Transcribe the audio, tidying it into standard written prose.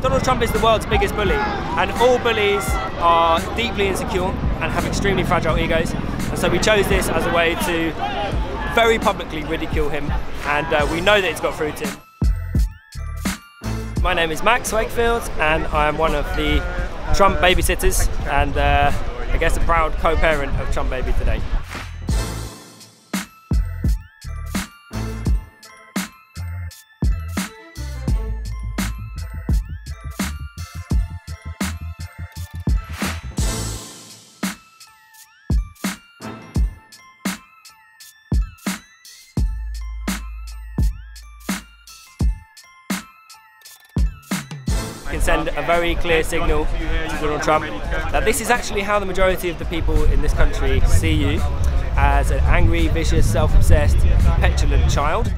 Donald Trump is the world's biggest bully, and all bullies are deeply insecure and have extremely fragile egos, and so we chose this as a way to very publicly ridicule him, and we know that it's got through to him. My name is Max Wakefield, and I am one of the Trump babysitters, and I guess a proud co-parent of Trump Baby today. Can send a very clear signal to Donald Trump that this is actually how the majority of the people in this country see you, as an angry, vicious, self-obsessed, petulant child.